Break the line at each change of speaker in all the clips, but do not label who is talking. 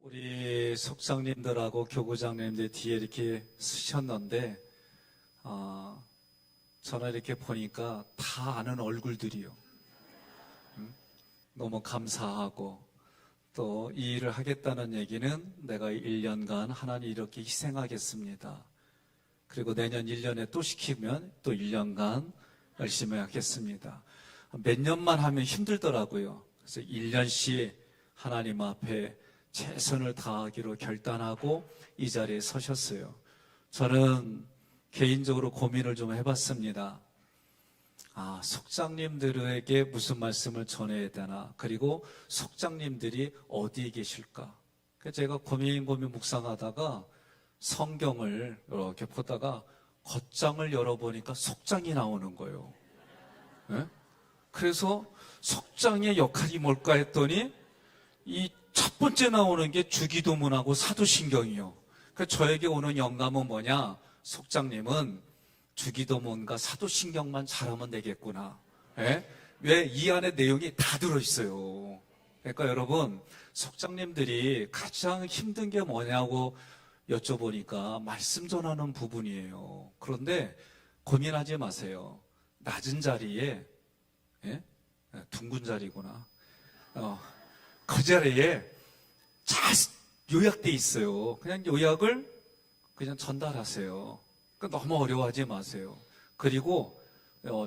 우리 속상님들하고 교구장님들 뒤에 이렇게 쓰셨는데 저는 이렇게 보니까 다 아는 얼굴들이요. 너무 감사하고 또 이 일을 하겠다는 얘기는 내가 1년간 하나님 이렇게 희생하겠습니다. 그리고 내년 1년에 또 시키면 또 1년간 열심히 하겠습니다. 몇 년만 하면 힘들더라고요. 그래서 1년씩 하나님 앞에 최선을 다하기로 결단하고 이 자리에 서셨어요. 저는 개인적으로 고민을 좀 해봤습니다. 속장님들에게 무슨 말씀을 전해야 되나, 그리고 속장님들이 어디에 계실까. 제가 고민 묵상하다가 성경을 이렇게 보다가 겉장을 열어보니까 속장이 나오는 거예요. 네? 그래서 속장의 역할이 뭘까 했더니 이 첫 번째 나오는 게 주기도문하고 사도신경이요. 저에게 오는 영감은 뭐냐? 속장님은 주기도문과 사도신경만 잘하면 되겠구나. 예? 왜? 이 안에 내용이 다 들어있어요. 그러니까 여러분, 속장님들이 가장 힘든 게 뭐냐고 여쭤보니까 말씀 전하는 부분이에요. 그런데 고민하지 마세요. 낮은 자리에, 예? 둥근 자리구나. 그 자리에 잘 요약돼 있어요. 그냥 요약을 그냥 전달하세요. 그러니까 너무 어려워하지 마세요. 그리고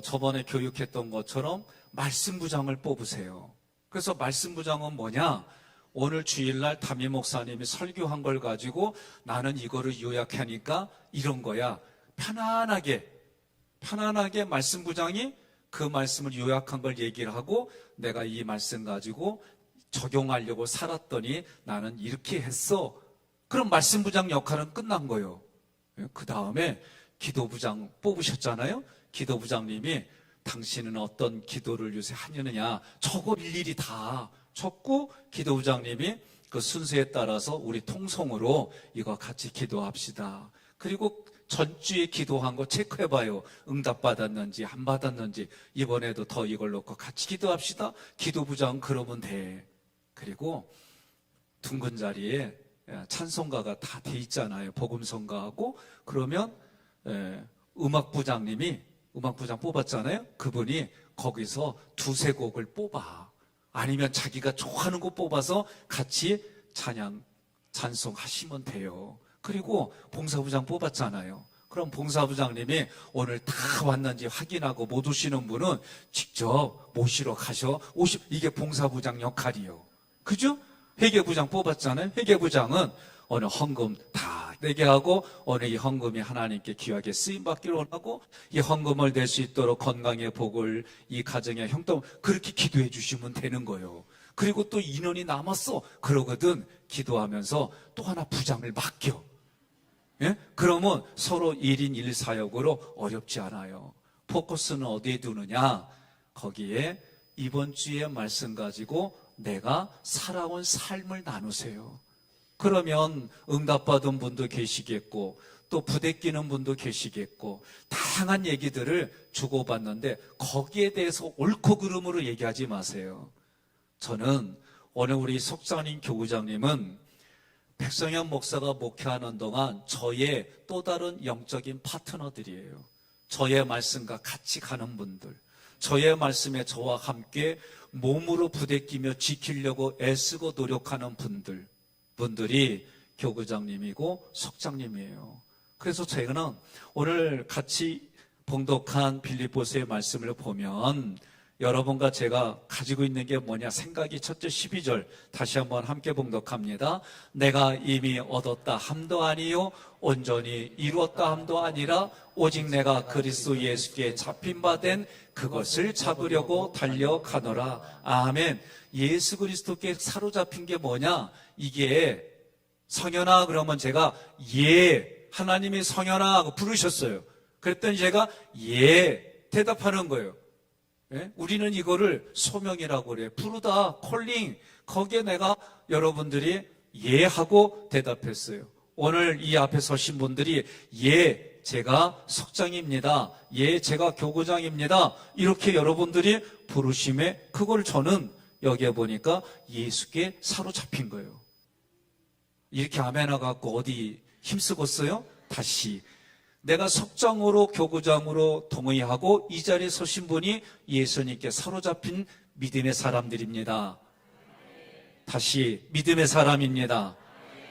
저번에 교육했던 것처럼 말씀부장을 뽑으세요. 그래서 말씀부장은 뭐냐? 오늘 주일날 담임 목사님이 설교한 걸 가지고 나는 이거를 요약하니까 이런 거야. 편안하게 말씀부장이 그 말씀을 요약한 걸 얘기를 하고 내가 이 말씀 가지고 적용하려고 살았더니 나는 이렇게 했어. 그럼 말씀부장 역할은 끝난 거예요. 그 다음에 기도부장 뽑으셨잖아요. 기도부장님이 당신은 어떤 기도를 요새 하느냐 저거 일일이 다 적고 기도부장님이 그 순서에 따라서 우리 통성으로 이거 같이 기도합시다. 그리고 전주에 기도한 거 체크해봐요. 응답 받았는지 안 받았는지. 이번에도 더 이걸 놓고 같이 기도합시다. 기도부장 그러면 돼. 그리고 둥근 자리에 찬송가가 다 돼 있잖아요. 복음성가하고. 그러면 음악부장 뽑았잖아요. 그분이 거기서 두세 곡을 뽑아. 아니면 자기가 좋아하는 곡 뽑아서 같이 찬송 하시면 돼요. 그리고 봉사부장 뽑았잖아요. 그럼 봉사부장님이 오늘 다 왔는지 확인하고 못 오시는 분은 직접 모시러 이게 봉사부장 역할이요. 그죠? 회계부장 뽑았잖아요. 회계부장은 오늘 헌금 다 내게 하고 오늘 이 헌금이 하나님께 귀하게 쓰임받기를 원하고 이 헌금을 낼 수 있도록 건강의 복을 이 가정의 형통 그렇게 기도해 주시면 되는 거예요. 그리고 또 인원이 남았어. 그러거든. 기도하면서 또 하나 부장을 맡겨. 예? 그러면 서로 1인 1사역으로 어렵지 않아요. 포커스는 어디에 두느냐? 거기에 이번 주의 말씀 가지고 내가 살아온 삶을 나누세요. 그러면 응답받은 분도 계시겠고 또 부대끼는 분도 계시겠고 다양한 얘기들을 주고받는데 거기에 대해서 옳고 그름으로 얘기하지 마세요. 저는 오늘 우리 속장님 교구장님은 백성현 목사가 목회하는 동안 저의 또 다른 영적인 파트너들이에요. 저의 말씀과 같이 가는 분들, 저의 말씀에 저와 함께 몸으로 부대끼며 지키려고 애쓰고 노력하는 분들이 교구장님이고 속장님이에요. 그래서 저희는 오늘 같이 봉독한 빌립보서의 말씀을 보면 여러분과 제가 가지고 있는 게 뭐냐 생각이 첫째 12절 다시 한번 함께 봉독합니다. 내가 이미 얻었다 함도 아니요 온전히 이루었다 함도 아니라 오직 내가 그리스도 예수께 잡힌 바 된 그것을 잡으려고 달려가노라. 아멘. 예수 그리스도께 사로잡힌 게 뭐냐? 이게 성현아 그러면 제가 하나님이 성현아 하고 부르셨어요. 그랬더니 제가 대답하는 거예요. 예? 우리는 이거를 소명이라고 그래요. 부르다, 콜링. 거기에 내가 여러분들이 하고 대답했어요. 오늘 이 앞에 서신 분들이 제가 석장입니다. 제가 교구장입니다. 이렇게 여러분들이 부르심에 그걸 저는 여기에 보니까 예수께 사로잡힌 거예요. 이렇게 아멘아 갖고 어디 힘쓰겠어요? 다시. 내가 석장으로 교구장으로 동의하고 이 자리에 서신 분이 예수님께 사로잡힌 믿음의 사람들입니다. 다시 믿음의 사람입니다.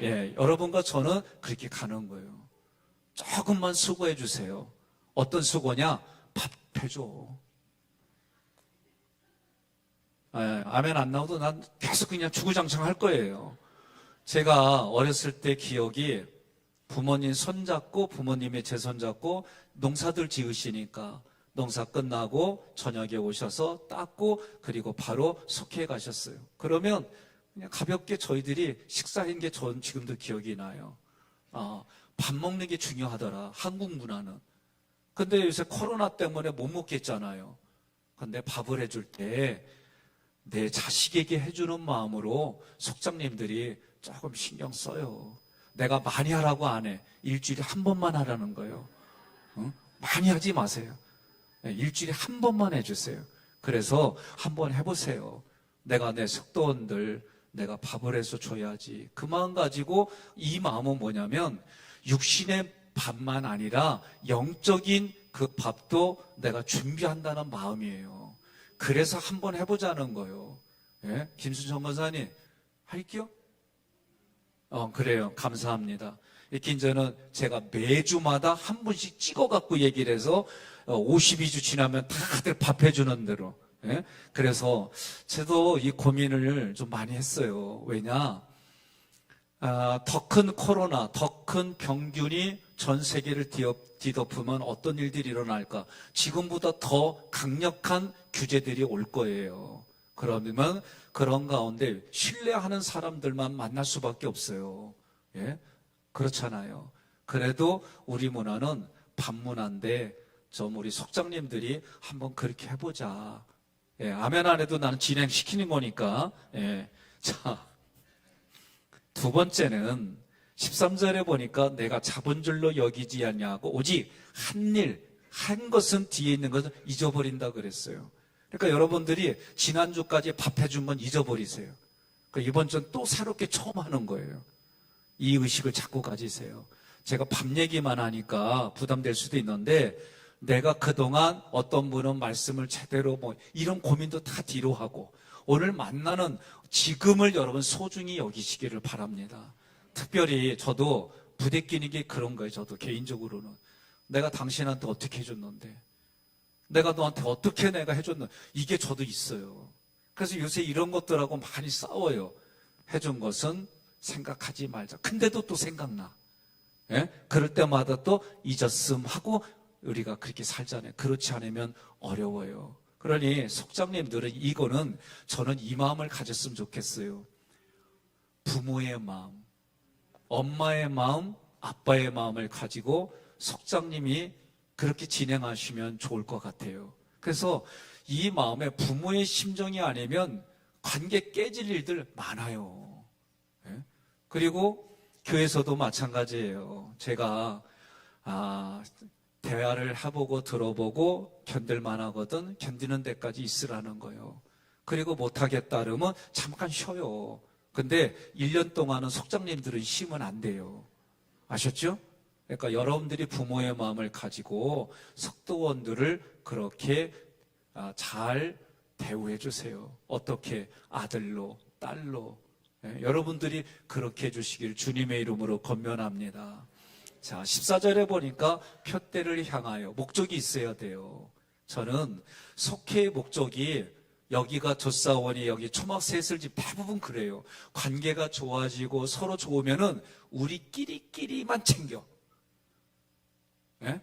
예, 여러분과 저는 그렇게 가는 거예요. 조금만 수고해 주세요. 어떤 수고냐? 밥 해줘. 예, 아멘 안 나오도 난 계속 그냥 주구장창 할 거예요. 제가 어렸을 때 기억이 부모님 손잡고 부모님의 제 손잡고 농사들 지으시니까 농사 끝나고 저녁에 오셔서 닦고 그리고 바로 속회에 가셨어요. 그러면 그냥 가볍게 저희들이 식사한 게 전 지금도 기억이 나요. 밥 먹는 게 중요하더라, 한국 문화는. 근데 요새 코로나 때문에 못 먹겠잖아요. 근데 밥을 해줄 때 내 자식에게 해주는 마음으로 속장님들이 조금 신경 써요. 내가 많이 하라고 안 해. 일주일에 한 번만 하라는 거예요. 응? 많이 하지 마세요. 일주일에 한 번만 해주세요. 그래서 한번 해보세요. 내가 내 속도원들 내가 밥을 해서 줘야지. 그 마음 가지고 이 마음은 뭐냐면 육신의 밥만 아니라 영적인 그 밥도 내가 준비한다는 마음이에요. 그래서 한번 해보자는 거예요. 예? 김수정 권사님 할게요? 그래요. 감사합니다. 이렇게 이제는 제가 매주마다 한 분씩 찍어갖고 얘기를 해서 52주 지나면 다들 밥 해주는 대로. 예? 그래서 저도 이 고민을 좀 많이 했어요. 왜냐? 더 큰 코로나, 더 큰 병균이 전 세계를 뒤덮으면 어떤 일들이 일어날까? 지금보다 더 강력한 규제들이 올 거예요. 그러면 그런 가운데 신뢰하는 사람들만 만날 수밖에 없어요. 예? 그렇잖아요. 그래도 우리 문화는 반문화인데 좀 우리 속장님들이 한번 그렇게 해보자. 예, 아멘 안 해도 나는 진행시키는 거니까. 예. 자, 두 번째는 13절에 보니까 내가 잡은 줄로 여기지 않냐고 오직 한 것은 뒤에 있는 것을 잊어버린다 그랬어요. 그러니까 여러분들이 지난주까지 밥 해준 건 잊어버리세요. 그러니까 이번 주는 또 새롭게 처음 하는 거예요. 이 의식을 자꾸 가지세요. 제가 밥 얘기만 하니까 부담될 수도 있는데 내가 그동안 어떤 분은 말씀을 제대로 이런 고민도 다 뒤로 하고 오늘 만나는 지금을 여러분 소중히 여기시기를 바랍니다. 특별히 저도 부대끼는 게 그런 거예요. 저도 개인적으로는 내가 당신한테 어떻게 해줬는데 내가 너한테 어떻게 내가 해줬는데 이게 저도 있어요. 그래서 요새 이런 것들하고 많이 싸워요. 해준 것은 생각하지 말자. 근데도 또 생각나. 예? 그럴 때마다 또 잊었음 하고 우리가 그렇게 살잖아요. 그렇지 않으면 어려워요. 그러니 속장님들은 이거는 저는 이 마음을 가졌으면 좋겠어요. 부모의 마음, 엄마의 마음, 아빠의 마음을 가지고 속장님이 그렇게 진행하시면 좋을 것 같아요. 그래서 이 마음에 부모의 심정이 아니면 관계 깨질 일들 많아요. 예? 그리고 교회에서도 마찬가지예요. 제가 대화를 해보고 들어보고 견딜만 하거든 견디는 데까지 있으라는 거예요. 그리고 못하겠다 그러면 잠깐 쉬어요. 근데 1년 동안은 속장님들은 쉬면 안 돼요. 아셨죠? 그러니까 여러분들이 부모의 마음을 가지고 석도원들을 그렇게 잘 대우해 주세요. 어떻게? 아들로, 딸로. 예, 여러분들이 그렇게 해주시길 주님의 이름으로 권면합니다. 자, 14절에 보니까 표대를 향하여 목적이 있어야 돼요. 저는 속회의 목적이 여기가 조사원이 여기 초막새슬집 대부분 그래요. 관계가 좋아지고 서로 좋으면은 우리끼리만 챙겨. 예?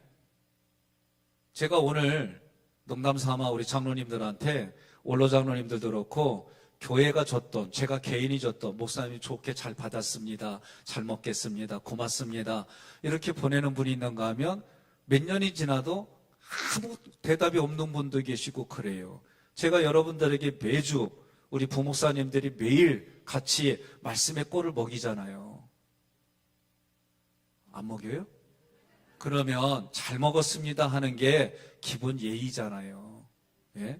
제가 오늘 농담 삼아 우리 장로님들한테 원로 장로님들도 그렇고 교회가 줬던 제가 개인이 줬던 목사님이 좋게 잘 받았습니다. 잘 먹겠습니다. 고맙습니다. 이렇게 보내는 분이 있는가 하면 몇 년이 지나도 아무 대답이 없는 분도 계시고 그래요. 제가 여러분들에게 매주 우리 부목사님들이 매일 같이 말씀의 꼴을 먹이잖아요. 안 먹여요? 그러면 잘 먹었습니다 하는 게 기본 예의잖아요. 예?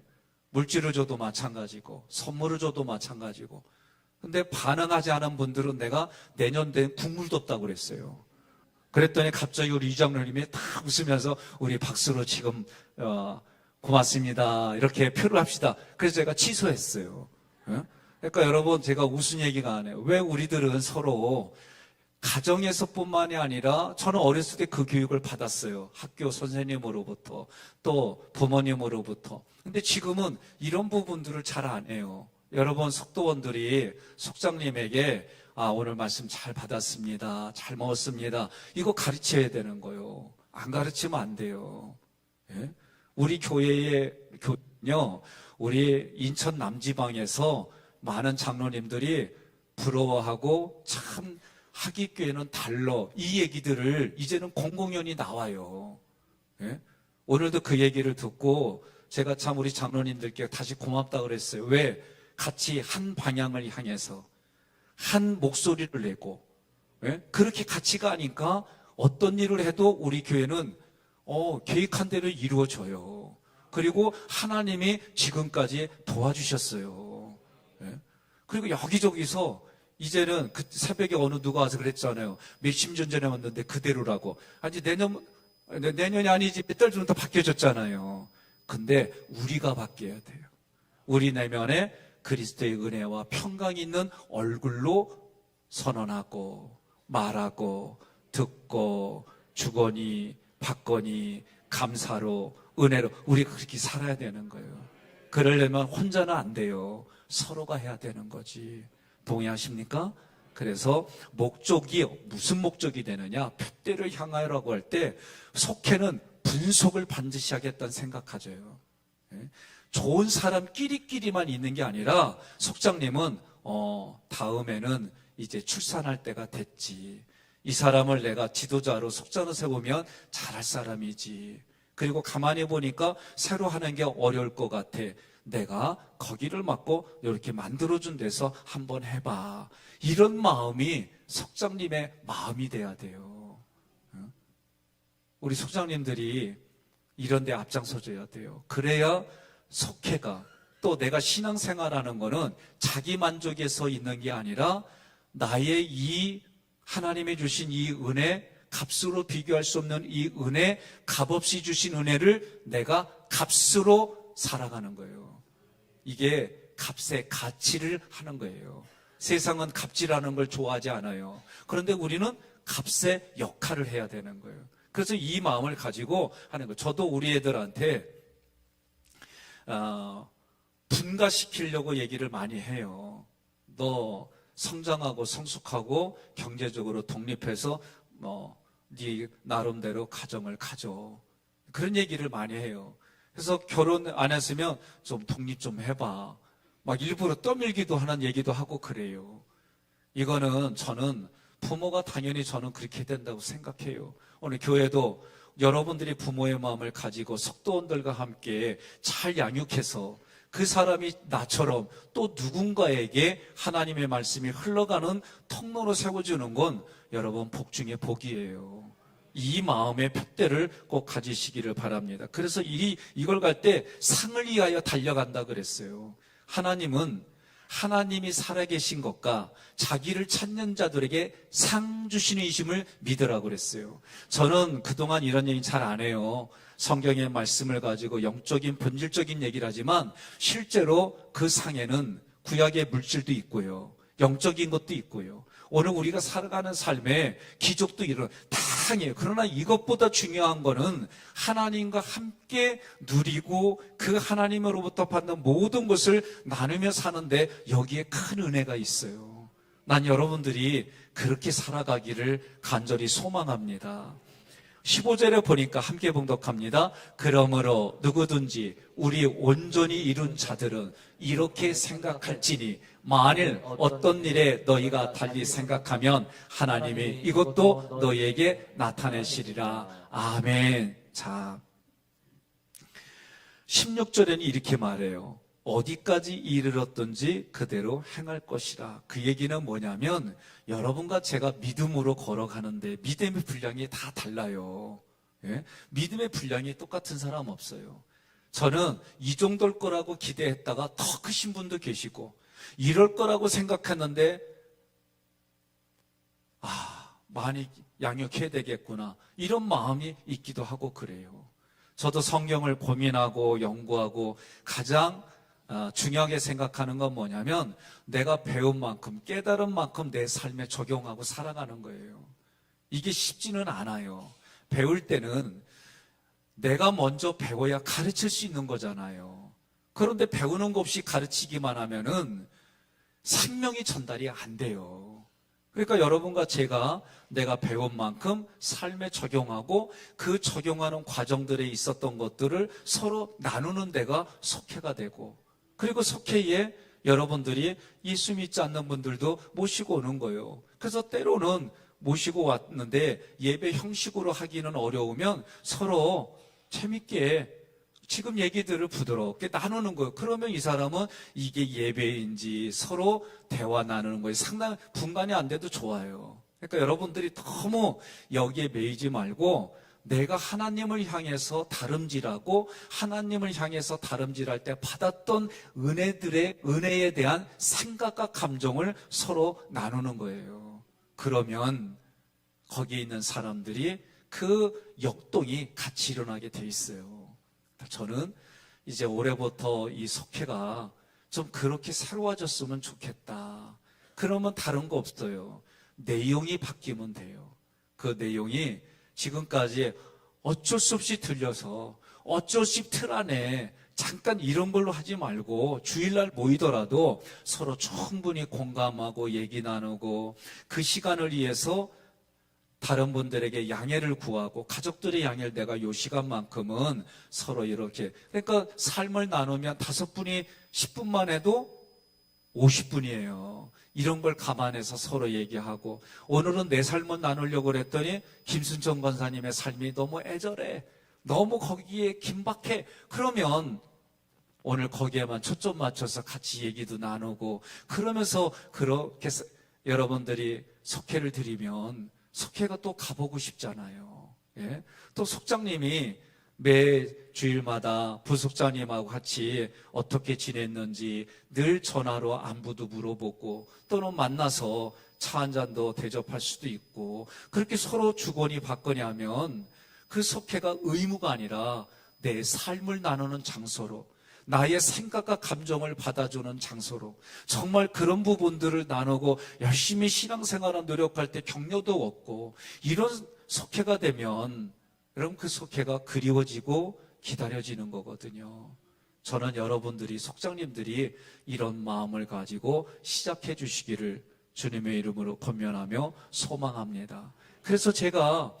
물질을 줘도 마찬가지고 선물을 줘도 마찬가지고 근데 반응하지 않은 분들은 내가 내년 되면 국물도 없다고 그랬어요. 그랬더니 갑자기 우리 이장로님이 다 웃으면서 우리 박수로 지금 고맙습니다. 이렇게 표를 합시다. 그래서 제가 취소했어요. 그러니까 여러분, 제가 웃은 얘기가 아니에요. 왜 우리들은 서로 가정에서뿐만이 아니라, 저는 어렸을 때 그 교육을 받았어요. 학교 선생님으로부터, 또 부모님으로부터. 근데 지금은 이런 부분들을 잘 안 해요. 여러분, 속도원들이 속장님에게 오늘 말씀 잘 받았습니다. 잘 먹었습니다. 이거 가르쳐야 되는 거예요. 안 가르치면 안 돼요. 예? 우리 교회의 교는요, 우리 인천 남지방에서 많은 장로님들이 부러워하고, 참 하기교회는 달러, 이 얘기들을 이제는 공공연히 나와요. 예? 오늘도 그 얘기를 듣고 제가 참 우리 장로님들께 다시 고맙다 그랬어요. 왜? 같이 한 방향을 향해서 한 목소리를 내고, 예? 그렇게 같이 가니까 어떤 일을 해도 우리 교회는 계획한 대로 이루어져요. 그리고 하나님이 지금까지 도와주셨어요. 예? 그리고 여기저기서 이제는 그 새벽에 어느 누가 와서 그랬잖아요. 몇십 년 전에 왔는데 그대로라고. 아니 내년이 아니지 몇 달 전부터 다 바뀌어졌잖아요. 근데 우리가 바뀌어야 돼요. 우리 내면에 그리스도의 은혜와 평강이 있는 얼굴로 선언하고 말하고 듣고 주거니 받거니 감사로 은혜로 우리가 그렇게 살아야 되는 거예요. 그러려면 혼자는 안 돼요. 서로가 해야 되는 거지. 동의하십니까? 그래서 목적이 무슨 목적이 되느냐? 푯대를 향하여라고 할 때 속회는 분속을 반드시 하겠다는 생각하죠. 좋은 사람끼리끼리만 있는 게 아니라 속장님은 다음에는 이제 출산할 때가 됐지. 이 사람을 내가 지도자로 속장을 세우면 잘할 사람이지. 그리고 가만히 보니까 새로 하는 게 어려울 것 같아. 내가 거기를 맡고 이렇게 만들어준 데서 한번 해봐. 이런 마음이 속장님의 마음이 돼야 돼요. 우리 속장님들이 이런 데 앞장서줘야 돼요. 그래야 속회가, 또 내가 신앙생활하는 거는 자기 만족에서 있는 게 아니라 나의 이 하나님이 주신 이 은혜, 값으로 비교할 수 없는 이 은혜, 값없이 주신 은혜를 내가 값으로 살아가는 거예요. 이게 값의 가치를 하는 거예요. 세상은 값이라는 걸 좋아하지 않아요. 그런데 우리는 값의 역할을 해야 되는 거예요. 그래서 이 마음을 가지고 하는 거예요. 저도 우리 애들한테 분가시키려고 얘기를 많이 해요. 너 성장하고 성숙하고 경제적으로 독립해서 네 나름대로 가정을 가져. 그런 얘기를 많이 해요. 그래서 결혼 안 했으면 좀 독립 좀 해봐. 막 일부러 떠밀기도 하는 얘기도 하고 그래요. 이거는 저는 부모가 당연히 저는 그렇게 된다고 생각해요. 오늘 교회도 여러분들이 부모의 마음을 가지고 속도원들과 함께 잘 양육해서 그 사람이 나처럼 또 누군가에게 하나님의 말씀이 흘러가는 통로로 세워주는 건 여러분 복 중에 복이에요. 이 마음의 푯대를 꼭 가지시기를 바랍니다. 그래서 이걸 갈 때 상을 위하여 달려간다 그랬어요. 하나님은 하나님이 살아계신 것과 자기를 찾는 자들에게 상 주시는 이심을 믿으라고 그랬어요. 저는 그동안 이런 얘기 잘 안 해요. 성경의 말씀을 가지고 영적인 본질적인 얘기를 하지만 실제로 그 상에는 구약의 물질도 있고요, 영적인 것도 있고요, 오늘 우리가 살아가는 삶에 기적도 다양해요. 그러나 이것보다 중요한 거는 하나님과 함께 누리고 그 하나님으로부터 받는 모든 것을 나누며 사는데 여기에 큰 은혜가 있어요. 난 여러분들이 그렇게 살아가기를 간절히 소망합니다. 15절에 보니까 함께 봉독합니다. 그러므로 누구든지 우리 온전히 이룬 자들은 이렇게 생각할지니 만일 어떤 일에 너희가 달리 생각하면 하나님이 이것도 너희에게 나타내시리라. 아멘. 자, 16절에는 이렇게 말해요. 어디까지 이르렀든지 그대로 행할 것이라. 그 얘기는 뭐냐면 여러분과 제가 믿음으로 걸어가는데 믿음의 분량이 다 달라요. 예? 믿음의 분량이 똑같은 사람 없어요. 저는 이 정도일 거라고 기대했다가 더 크신 분도 계시고 이럴 거라고 생각했는데 많이 양육해야 되겠구나, 이런 마음이 있기도 하고 그래요. 저도 성경을 고민하고 연구하고 가장 중요하게 생각하는 건 뭐냐면, 내가 배운 만큼, 깨달은 만큼 내 삶에 적용하고 살아가는 거예요. 이게 쉽지는 않아요. 배울 때는 내가 먼저 배워야 가르칠 수 있는 거잖아요. 그런데 배우는 거 없이 가르치기만 하면은 생명이 전달이 안 돼요. 그러니까 여러분과 제가 내가 배운 만큼 삶에 적용하고, 그 적용하는 과정들에 있었던 것들을 서로 나누는 데가 속회가 되고, 그리고 속회에 여러분들이 예수 믿지 않는 분들도 모시고 오는 거예요. 그래서 때로는 모시고 왔는데 예배 형식으로 하기는 어려우면 서로 재밌게 지금 얘기들을 부드럽게 나누는 거예요. 그러면 이 사람은 이게 예배인지 서로 대화 나누는 거예요. 상당히 분간이 안 돼도 좋아요. 그러니까 여러분들이 너무 여기에 매이지 말고, 내가 하나님을 향해서 다름질하고 하나님을 향해서 다름질할 때 받았던 은혜에 대한 생각과 감정을 서로 나누는 거예요. 그러면 거기에 있는 사람들이 그 역동이 같이 일어나게 돼 있어요. 저는 이제 올해부터 이 속회가 좀 그렇게 새로워졌으면 좋겠다. 그러면 다른 거 없어요. 내용이 바뀌면 돼요. 그 내용이 지금까지 어쩔 수 없이 들려서 어쩔 수 없이 틀 안에 잠깐 이런 걸로 하지 말고, 주일날 모이더라도 서로 충분히 공감하고 얘기 나누고, 그 시간을 위해서 다른 분들에게 양해를 구하고, 가족들의 양해를 내가 요 시간만큼은 서로 이렇게, 그러니까 삶을 나누면 5분이 10분만 해도 50분이에요. 이런 걸 감안해서 서로 얘기하고, 오늘은 내 삶을 나누려고 그랬더니 김순천 권사님의 삶이 너무 애절해, 너무 거기에 긴박해. 그러면 오늘 거기에만 초점 맞춰서 같이 얘기도 나누고, 그러면서 그렇게 여러분들이 속회를 드리면 속회가 또 가보고 싶잖아요. 예? 또 속장님이 매 주일마다 부속장님하고 같이 어떻게 지냈는지 늘 전화로 안부도 물어보고, 또는 만나서 차 한 잔도 대접할 수도 있고, 그렇게 서로 주거니 받거니 하면 그 속회가 의무가 아니라 내 삶을 나누는 장소로, 나의 생각과 감정을 받아주는 장소로, 정말 그런 부분들을 나누고 열심히 신앙생활을 노력할 때 격려도 얻고, 이런 속회가 되면 여러분 그 속회가 그리워지고 기다려지는 거거든요. 저는 여러분들이, 속장님들이 이런 마음을 가지고 시작해 주시기를 주님의 이름으로 권면하며 소망합니다. 그래서 제가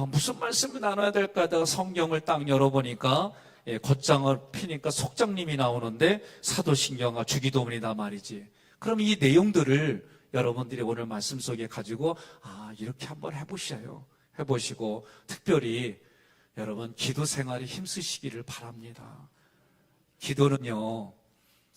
무슨 말씀을 나눠야 될까 하다가 성경을 딱 열어보니까 겉장을 피니까 속장님이 나오는데, 사도신경과 주기도문이다 말이지. 그럼 이 내용들을 여러분들이 오늘 말씀 속에 가지고 이렇게 한번 해보시고 특별히 여러분 기도 생활에 힘쓰시기를 바랍니다. 기도는요,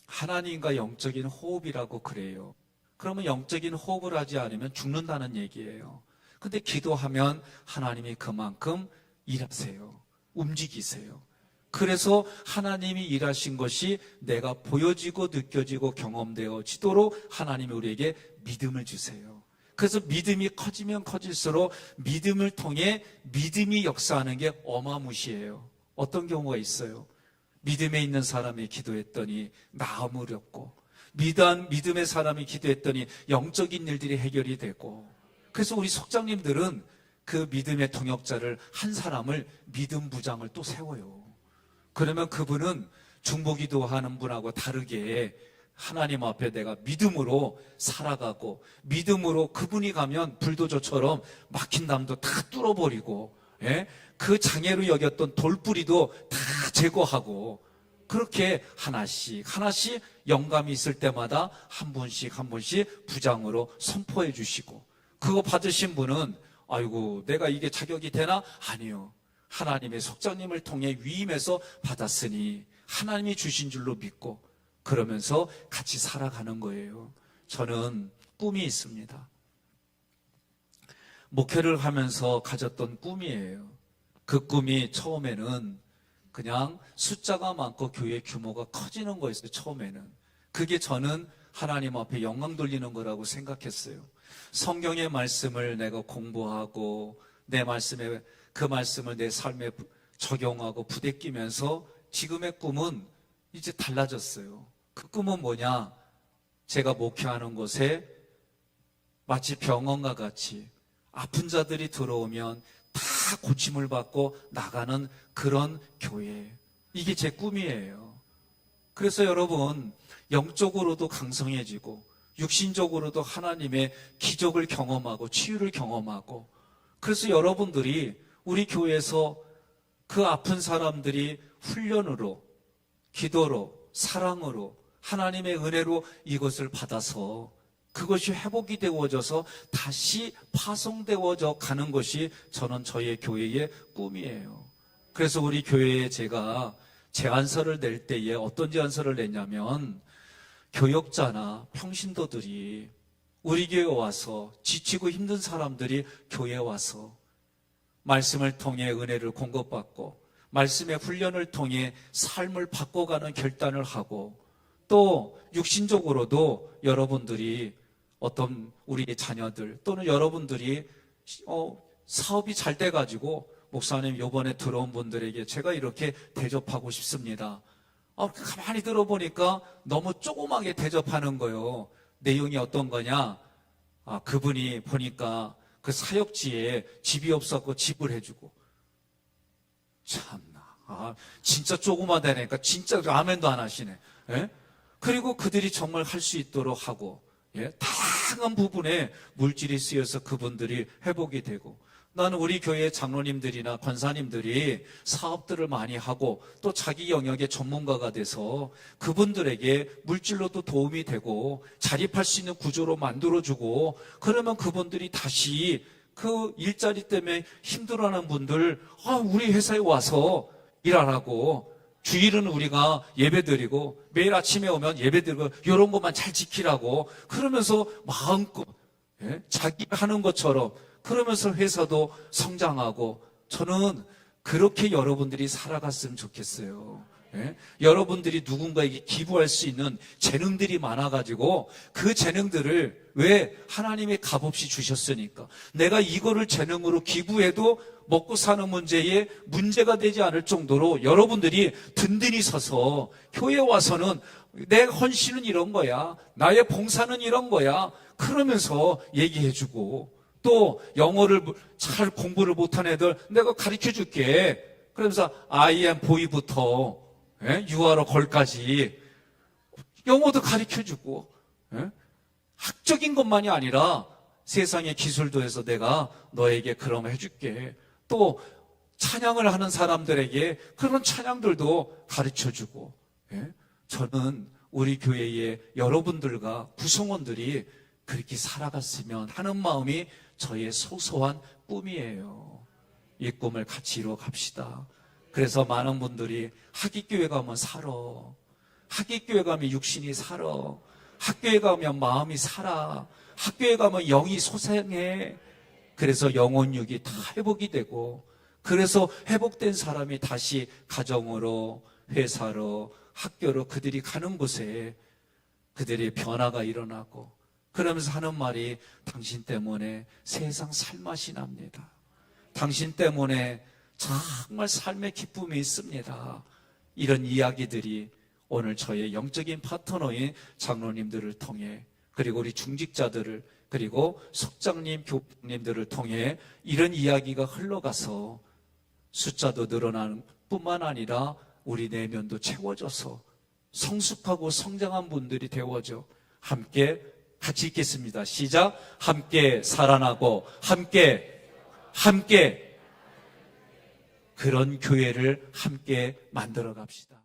하나님과 영적인 호흡이라고 그래요. 그러면 영적인 호흡을 하지 않으면 죽는다는 얘기예요. 근데 기도하면 하나님이 그만큼 일하세요. 움직이세요. 그래서 하나님이 일하신 것이 내가 보여지고 느껴지고 경험되어지도록 하나님이 우리에게 믿음을 주세요. 그래서 믿음이 커지면 커질수록 믿음을 통해 믿음이 역사하는 게 어마무시해요. 어떤 경우가 있어요. 믿음에 있는 사람이 기도했더니 나음을 얻고, 믿음의 사람이 기도했더니 영적인 일들이 해결이 되고, 그래서 우리 속장님들은 그 믿음의 동역자를, 한 사람을 믿음 부장을 또 세워요. 그러면 그분은 중보기도 하는 분하고 다르게 하나님 앞에 내가 믿음으로 살아가고, 믿음으로 그분이 가면 불도저처럼 막힌 담도 다 뚫어버리고, 그 장애로 여겼던 돌뿌리도 다 제거하고, 그렇게 하나씩 영감이 있을 때마다 한 분씩 부장으로 선포해 주시고, 그거 받으신 분은 아이고 내가 이게 자격이 되나? 아니요. 하나님의 속장님을 통해 위임해서 받았으니 하나님이 주신 줄로 믿고, 그러면서 같이 살아가는 거예요. 저는 꿈이 있습니다. 목회를 하면서 가졌던 꿈이에요. 그 꿈이 처음에는 그냥 숫자가 많고 교회 규모가 커지는 거였어요. 처음에는. 그게 저는 하나님 앞에 영광 돌리는 거라고 생각했어요. 성경의 말씀을 내가 공부하고 내 말씀에 그 말씀을 내 삶에 적용하고 부대끼면서 지금의 꿈은 이제 달라졌어요. 그 꿈은 뭐냐? 제가 목회하는 곳에 마치 병원과 같이 아픈 자들이 들어오면 다 고침을 받고 나가는 그런 교회. 이게 제 꿈이에요. 그래서 여러분, 영적으로도 강성해지고 육신적으로도 하나님의 기적을 경험하고 치유를 경험하고, 그래서 여러분들이 우리 교회에서 그 아픈 사람들이 훈련으로, 기도로, 사랑으로, 하나님의 은혜로 이것을 받아서 그것이 회복이 되어져서 다시 파송되어져 가는 것이 저는 저희 교회의 꿈이에요. 그래서 우리 교회에 제가 제안서를 낼 때에 어떤 제안서를 냈냐면, 교역자나 평신도들이 우리 교회에 와서 지치고 힘든 사람들이 교회에 와서 말씀을 통해 은혜를 공급받고 말씀의 훈련을 통해 삶을 바꿔가는 결단을 하고, 또 육신적으로도 여러분들이 어떤 우리 자녀들 또는 여러분들이 사업이 잘 돼가지고 목사님 요번에 들어온 분들에게 제가 이렇게 대접하고 싶습니다. 가만히 들어보니까 너무 조그맣게 대접하는 거예요. 내용이 어떤 거냐? 그분이 보니까 그 사역지에 집이 없었고 집을 해주고. 참나. 진짜 조그마다니까 진짜 아멘도 안 하시네. 예? 그리고 그들이 정말 할 수 있도록 하고, 다양한 부분에 물질이 쓰여서 그분들이 회복이 되고, 나는 우리 교회 장로님들이나 권사님들이 사업들을 많이 하고 또 자기 영역의 전문가가 돼서 그분들에게 물질로도 도움이 되고 자립할 수 있는 구조로 만들어주고, 그러면 그분들이 다시 그 일자리 때문에 힘들어하는 분들, 우리 회사에 와서 일하라고, 주일은 우리가 예배드리고 매일 아침에 오면 예배드리고 이런 것만 잘 지키라고, 그러면서 마음껏 자기가 하는 것처럼 그러면서 회사도 성장하고, 저는 그렇게 여러분들이 살아갔으면 좋겠어요. 여러분들이 누군가에게 기부할 수 있는 재능들이 많아가지고 그 재능들을 왜 하나님이 값없이 주셨으니까 내가 이거를 재능으로 기부해도 먹고 사는 문제에 문제가 되지 않을 정도로 여러분들이 든든히 서서 교회에 와서는 내 헌신은 이런 거야, 나의 봉사는 이런 거야, 그러면서 얘기해주고, 또 영어를 잘 공부를 못한 애들 내가 가르쳐 줄게. 그러면서 I am boy부터 유아로 걸까지 영어도 가르쳐 주고, 학적인 것만이 아니라 세상의 기술도 해서 내가 너에게 그럼 해줄게. 또 찬양을 하는 사람들에게 그런 찬양들도 가르쳐 주고. 저는 우리 교회의 여러분들과 구성원들이 그렇게 살아갔으면 하는 마음이 저의 소소한 꿈이에요. 이 꿈을 같이 이루어 갑시다. 그래서 많은 분들이 학기교회 가면 살아, 학기교회 가면 육신이 살아, 학교에 가면 마음이 살아, 학교에 가면 영이 소생해. 그래서 영혼육이 다 회복이 되고, 그래서 회복된 사람이 다시 가정으로, 회사로, 학교로 그들이 가는 곳에 그들의 변화가 일어나고, 그러면서 하는 말이 당신 때문에 세상 살맛이 납니다. 당신 때문에 정말 삶의 기쁨이 있습니다. 이런 이야기들이 오늘 저의 영적인 파트너인 장로님들을 통해, 그리고 우리 중직자들을, 그리고 속장님, 교육님들을 통해 이런 이야기가 흘러가서 숫자도 늘어나는 뿐만 아니라 우리 내면도 채워져서 성숙하고 성장한 분들이 되어져 함께 같이 읽겠습니다. 시작. 함께 살아나고 함께 그런 교회를 함께 만들어 갑시다.